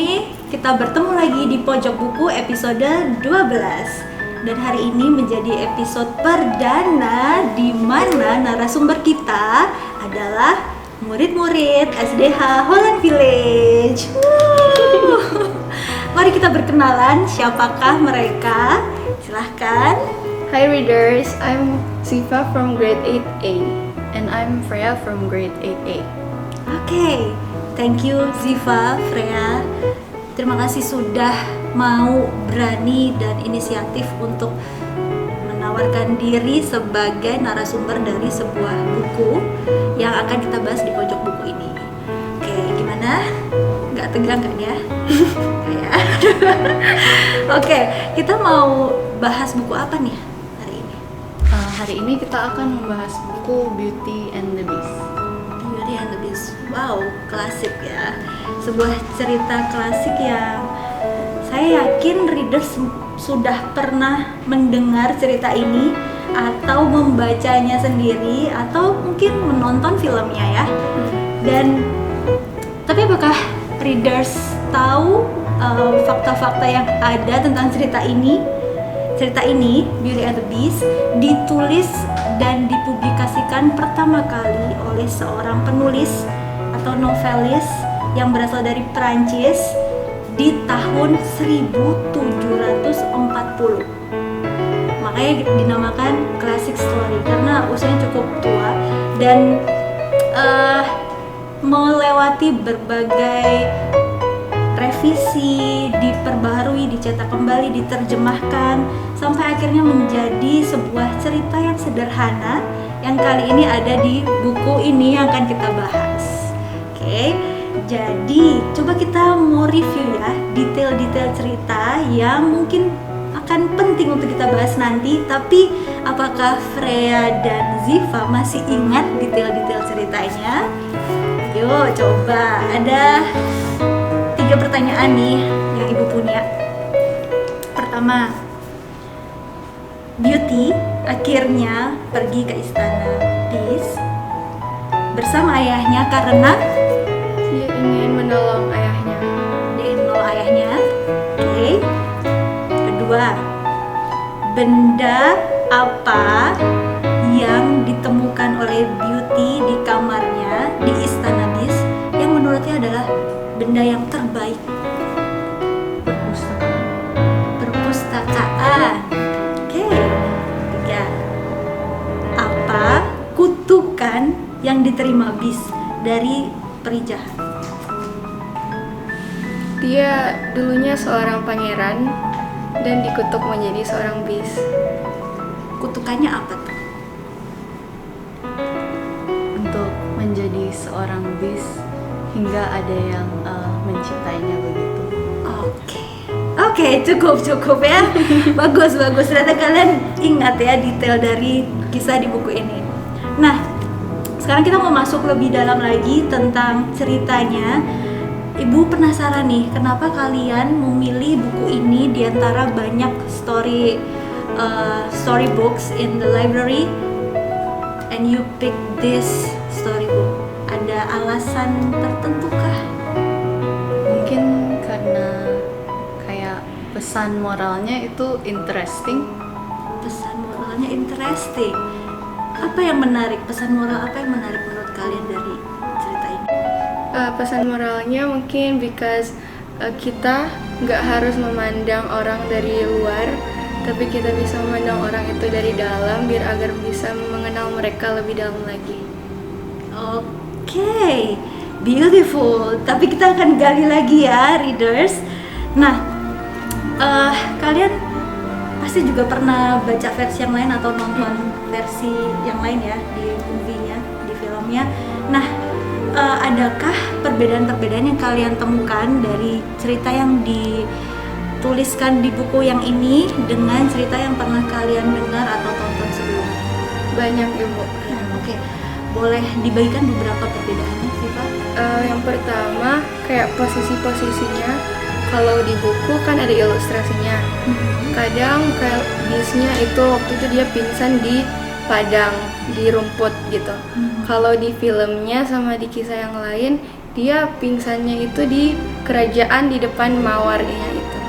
ini kita bertemu lagi di Pojok Buku episode 12. Dan hari ini menjadi episode perdana di mana narasumber kita adalah murid-murid SDH Holland Village. Mari kita berkenalan, siapakah mereka? Silahkan. Hi readers, I'm Ziva from grade 8A and I'm Freya from grade 8A. Oke, thank you Ziva, Freya. Terima kasih sudah mau berani dan inisiatif untuk menawarkan diri sebagai narasumber dari sebuah buku yang akan kita bahas di pojok buku ini. Oke, gimana? Nggak tegang kan ya? Ya. Oke, kita mau bahas buku apa nih hari ini? Hari ini kita akan membahas buku Beauty and the Beast. Beauty and the Beast. Wow, klasik ya. Sebuah cerita klasik yang saya yakin readers sudah pernah mendengar cerita ini atau membacanya sendiri atau mungkin menonton filmnya ya. Dan tapi apakah readers tahu fakta-fakta yang ada tentang cerita ini? Cerita ini, Beauty and the Beast, ditulis dan dipublikasikan pertama kali oleh seorang penulis atau novelis yang berasal dari Prancis di tahun 1740. Makanya dinamakan classic story karena usianya cukup tua dan melewati berbagai revisi, diperbaharui, dicetak kembali, diterjemahkan sampai akhirnya menjadi sebuah cerita yang sederhana yang kali ini ada di buku ini yang akan kita bahas. Oke, jadi coba kita mau review ya detail-detail cerita yang mungkin akan penting untuk kita bahas nanti. Tapi apakah Freya dan Ziva masih ingat detail-detail ceritanya? Yuk coba, ada 3 pertanyaan nih yang ibu punya. Pertama, Beauty akhirnya pergi ke istana Beast bersama ayahnya karena Dia ingin menolong ayahnya. dia ingin menolong ayahnya. Oke. Kedua, benda apa yang ditemukan oleh Beauty di kamarnya di istana Beast yang menurutnya adalah benda yang terbaik? Perpustakaan. Oke. 3. Apa kutukan yang diterima Beast dari peri jahat? Dia dulunya seorang pangeran dan dikutuk menjadi seorang beast. Kutukannya apa tuh? Untuk menjadi seorang beast hingga ada yang mencintainya begitu. Oke, cukup ya. Bagus. Ternyata kalian ingat ya detail dari kisah di buku ini. Nah, sekarang kita mau masuk lebih dalam lagi tentang ceritanya. Ibu penasaran nih, kenapa kalian memilih buku ini di antara banyak story books in the library and you pick this storybook? Ada alasan tertentu kah? Mungkin karena kayak pesan moralnya itu interesting. Pesan moralnya interesting. Apa yang menarik? Pesan moral apa yang menarik menurut kalian dari cerita ini? Pesan moralnya mungkin because kita nggak harus memandang orang dari luar, tapi kita bisa memandang orang itu dari dalam biar agar bisa mengenal mereka lebih dalam lagi. Oke, beautiful. Tapi kita akan gali lagi ya, readers. Nah, kalian pasti juga pernah baca versi yang lain atau nonton versi yang lain ya di movie-nya, di filmnya. Nah, adakah perbedaan-perbedaan yang kalian temukan dari cerita yang dituliskan di buku yang ini dengan cerita yang pernah kalian dengar atau tonton sebelumnya? Banyak ibu. Oke. Boleh dibagikan beberapa perbedaannya sih Pak? Yang pertama kayak posisi-posisinya. Kalau di buku kan ada ilustrasinya. Kadang kayak bisnya itu waktu itu dia pingsan di padang, di rumput gitu. Kalau di filmnya sama di kisah yang lain dia pingsannya itu di kerajaan di depan mawarnya itu.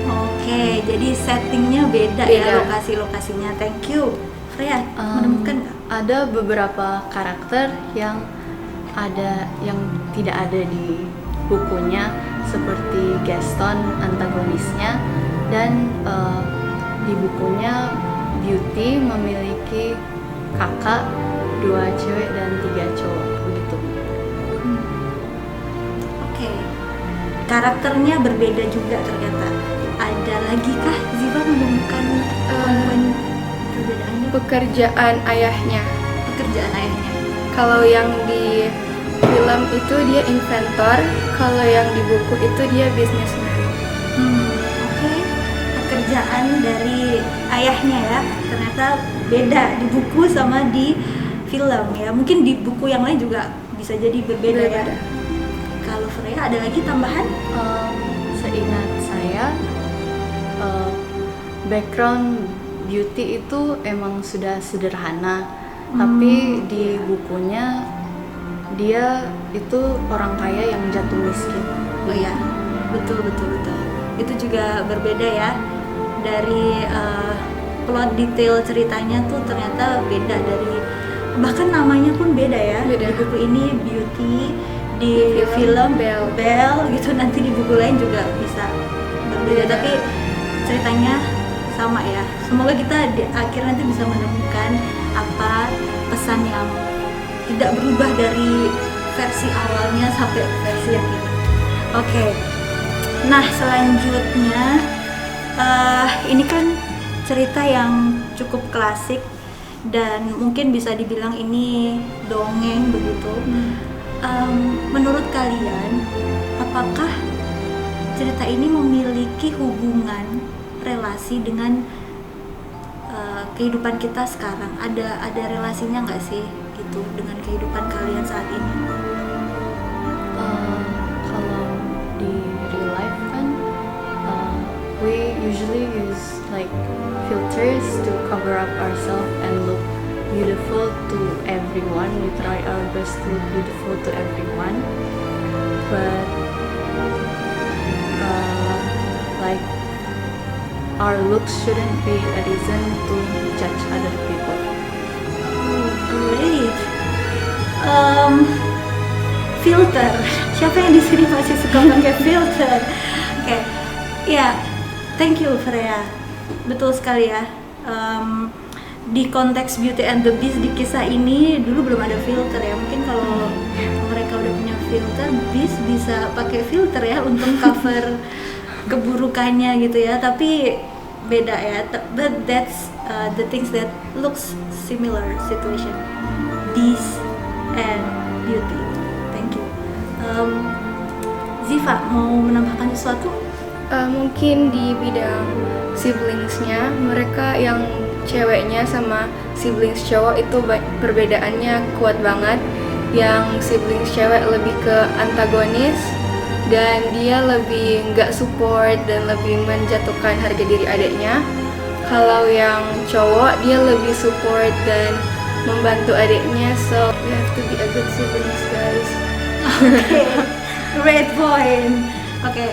Oke, jadi settingnya beda ya, Beda. lokasi-lokasinya. Thank you. Freya, menemukan nggak? Ada beberapa karakter yang tidak ada di bukunya, seperti Gaston antagonisnya, dan di bukunya Beauty memiliki kakak 2 cewek dan 3 cowok begitu. Oke, karakternya berbeda juga ternyata. Ada lagi kah Ziva menemukan poin-poin perbedaannya? Pekerjaan ayahnya. Pekerjaan ayahnya. Kalau yang di film itu dia inventor, kalau yang di buku itu dia businessman. Oke. Pekerjaan dari ayahnya ya, ternyata beda di buku sama di film ya. Mungkin di buku yang lain juga bisa jadi berbeda ya. Berbeda. Kalau Freya ada lagi tambahan? Seingat saya, background Beauty itu emang sudah sederhana, tapi di bukunya dia itu orang kaya yang jatuh miskin. Oh ya, betul. Itu juga berbeda ya. Dari plot detail ceritanya tuh ternyata beda, dari bahkan namanya pun beda ya. Beda. Di buku ini Beauty, di Di film film Belle. Belle gitu. Nanti di buku lain juga bisa berbeda, Beda. tapi ceritanya sama ya. Semoga kita di akhir nanti bisa menemukan apa pesan yang tidak berubah dari versi awalnya sampai versi yang ini. Oke. Nah, selanjutnya ini kan cerita yang cukup klasik dan mungkin bisa dibilang ini dongeng begitu. Menurut kalian, apakah cerita ini memiliki hubungan relasi dengan kehidupan kita sekarang? Ada relasinya nggak sih gitu dengan kehidupan kalian saat ini? Kalau di real life kan, we usually use like filters to cover up ourselves and look beautiful to everyone. We try our best to look beautiful to everyone, but like our looks shouldn't be a reason to judge other people. Great. Filter. Siapa yang di sini masih suka pakai filter? Oke. Ya, thank you Freya. Betul sekali ya. Di konteks Beauty and the Beast, di kisah ini dulu belum ada filter ya. Mungkin kalau mereka udah punya filter, Beast bisa pakai filter ya untuk cover keburukannya gitu ya. Tapi beda ya. But that's the things that looks similar situation. Beast and Beauty. Thank you. Ziva mau menambahkan sesuatu? Mungkin di bidang siblingsnya, mereka yang ceweknya sama siblings cowok itu perbedaannya kuat banget. Yang siblings cewek lebih ke antagonis dan dia lebih nggak support dan lebih menjatuhkan harga diri adiknya. Kalau yang cowok dia lebih support dan membantu adiknya. So we have to be a good siblings, guys. Oke, great point. Oke,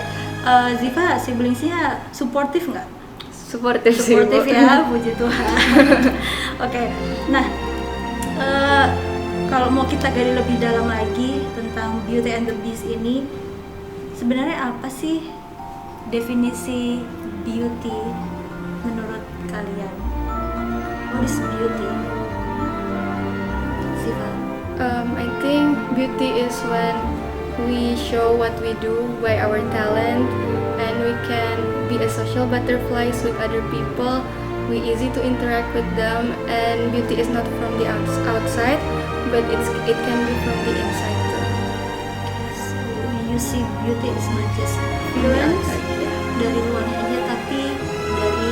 Ziva siblingsnya suportif nggak? Supportive sih, Bu. Suportif ya, puji Tuhan. Oke, nah kalau mau kita gali lebih dalam lagi tentang Beauty and the Beast ini, sebenarnya apa sih definisi beauty menurut kalian? What is beauty? Ziva? I think beauty is when we show what we do by our talent, and we can be a social butterflies with other people. We easy to interact with them, and beauty is not from the outside, but it can be from the inside too. So you see beauty is not just From the appearance outside, yeah. dari luarnya aja, tapi dari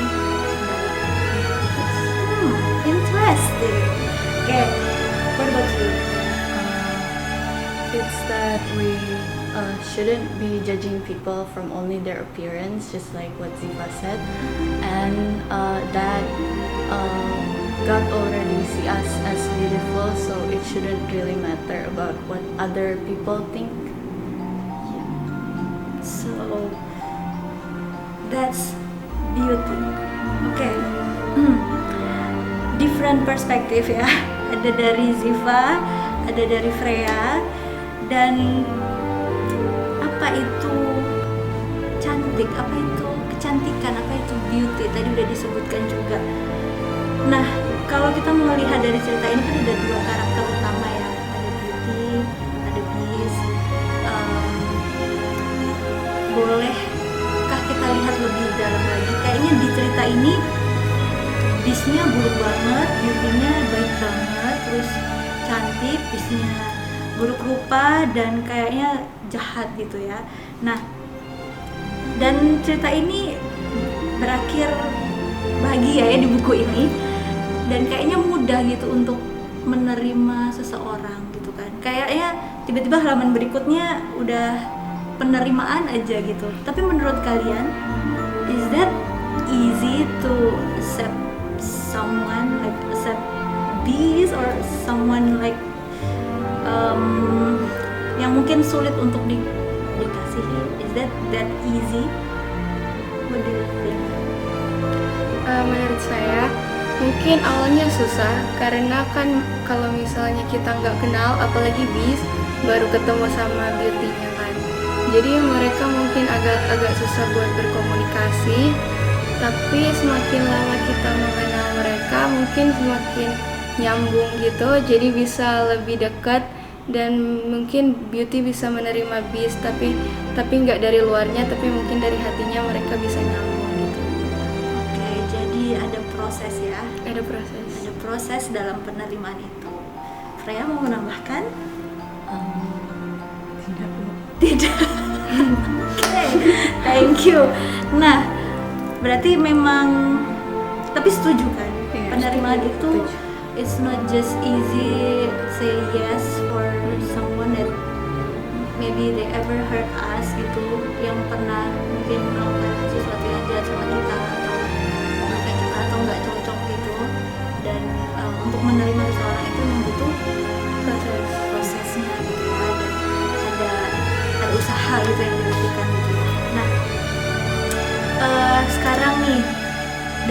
dalam. Interesting. Okay, what about you? It's that we shouldn't be judging people from only their appearance, just like what Ziva said, and that God already see us as beautiful, so it shouldn't really matter about what other people think So that's beauty. Oke. Different perspective ya. Ada dari Ziva, ada dari Freya, dan apa itu cantik, apa itu kecantikan, apa itu beauty, tadi udah disebutkan juga. Nah, kalau kita melihat dari cerita ini kan ada dua karakter utama ya, ada Beauty, ada Beast. Bolehkah kita lihat lebih dalam lagi? Kayaknya di cerita ini Beast-nya buruk banget, Beauty-nya baik banget, terus cantik, Beast-nya buruk rupa dan kayaknya jahat gitu ya. Nah, dan cerita ini berakhir bahagia ya di buku ini, dan kayaknya mudah gitu untuk menerima seseorang gitu kan. Kayaknya tiba-tiba halaman berikutnya udah penerimaan aja gitu. Tapi menurut kalian, is that easy to accept someone, like accept this or someone like yang mungkin sulit untuk dikasihi? Is that easy? What do you think? Menurut saya mungkin awalnya susah karena kan kalau misalnya kita nggak kenal, apalagi Beast baru ketemu sama Beauty-nya kan, jadi mereka mungkin agak susah buat berkomunikasi. Tapi semakin lama kita mengenal mereka mungkin semakin nyambung gitu, jadi bisa lebih dekat dan mungkin Beauty bisa menerima Beast tapi nggak dari luarnya, tapi mungkin dari hatinya mereka bisa nyambung gitu. Oke, jadi ada proses ya. Ada proses. Ada proses dalam penerimaan itu. Freya mau menambahkan? Tidak. Tidak. Oke, thank you. Nah, berarti memang, tapi setuju kan? Iya, Penerimaan setuju, itu setuju. it's not just easy say yes for someone that maybe they ever hurt us gitu, yang pernah mungkin melakukan sesuatu yang jahat sama kita atau melukai kita atau nggak cocok gitu. Dan untuk menerima seseorang itu memang butuh prosesnya gitu ya, dan ada usaha gitu yang dilakukan gitu ya. Nah, sekarang nih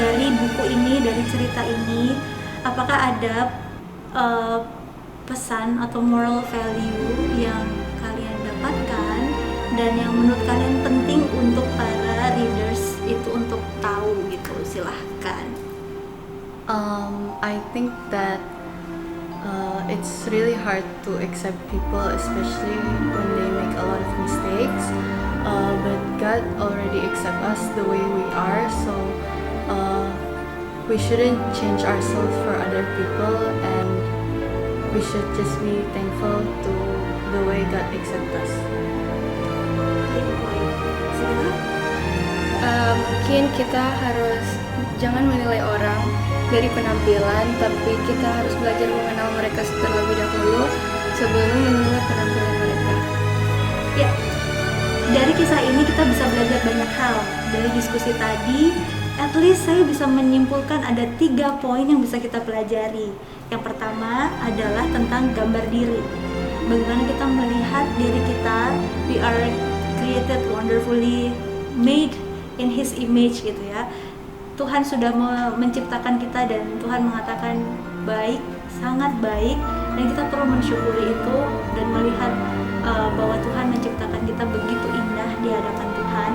dari buku ini, dari cerita ini, apakah ada pesan atau moral value yang kalian dapatkan dan yang menurut kalian penting untuk para readers itu untuk tahu gitu? Silahkan. I think that it's really hard to accept people, especially when they make a lot of mistakes. But God already accept us the way we are, so we shouldn't change ourselves for other people, and we should just be thankful to the way God accept us. Great point. Sila? Mungkin kita harus jangan menilai orang dari penampilan, tapi kita harus belajar mengenal mereka terlebih dahulu sebelum menilai penampilan mereka. Ya, dari kisah ini kita bisa belajar banyak hal. Dari diskusi tadi, at least saya bisa menyimpulkan ada 3 poin yang bisa kita pelajari. Yang pertama adalah tentang gambar diri. Bagaimana kita melihat diri kita, we are created wonderfully, made in His image gitu ya. Tuhan sudah menciptakan kita dan Tuhan mengatakan baik, sangat baik, dan kita perlu mensyukuri itu dan melihat bahwa Tuhan menciptakan kita begitu indah di hadapan Tuhan.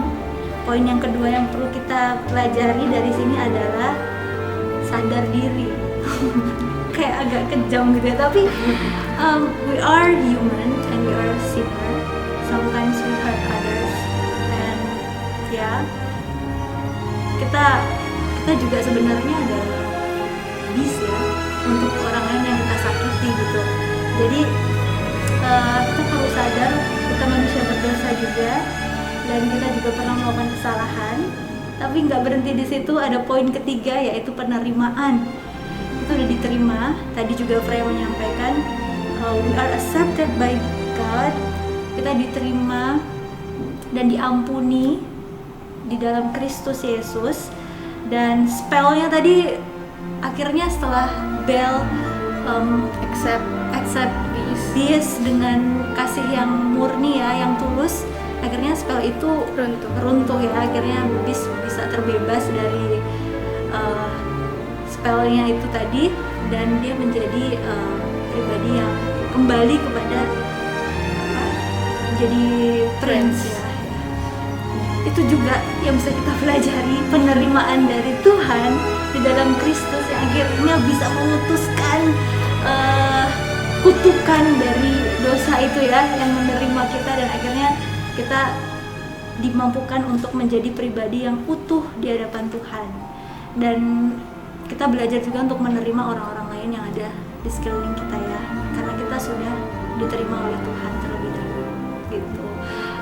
Poin yang kedua yang perlu kita pelajari dari sini adalah sadar diri. Kayak agak kejam gitu ya, tapi we are human and we are sinner. Sometimes we hurt others, and ya kita juga sebenarnya adalah beast ya untuk orang lain yang kita sakiti gitu. Jadi kita perlu sadar kita manusia berdosa juga, dan kita juga pernah melakukan kesalahan. Tapi nggak berhenti di situ, ada poin ketiga yaitu penerimaan. Itu udah diterima. Tadi juga Freya menyampaikan we are accepted by God. Kita diterima dan diampuni di dalam Kristus Yesus. Dan spellnya tadi akhirnya setelah Bel accept this dengan kasih yang murni ya, yang tulus, akhirnya spell itu runtuh ya, akhirnya bisa terbebas dari spellnya itu tadi, dan dia menjadi pribadi yang kembali kepada jadi prince ya. Itu juga yang bisa kita pelajari, penerimaan dari Tuhan di dalam Kristus yang akhirnya bisa memutuskan kutukan dari dosa itu ya, yang menerima kita, dan akhirnya kita dimampukan untuk menjadi pribadi yang utuh di hadapan Tuhan. Dan kita belajar juga untuk menerima orang-orang lain yang ada di sekeliling kita ya, karena kita sudah diterima oleh Tuhan terlebih dahulu gitu.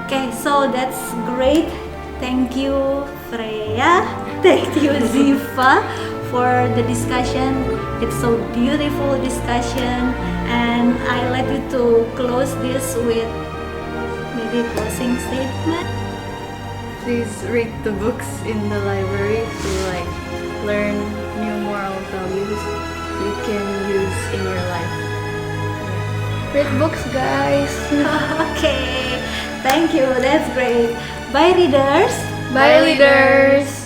Okay, so that's great. Thank you Freya, thank you Ziva for the discussion. It's so beautiful discussion, and I like you to close this with maybe a closing statement. Please read the books in the library to like learn new moral values you can use in your life. Read books, guys. Okay, thank you, that's great. Bye readers. Bye, leaders.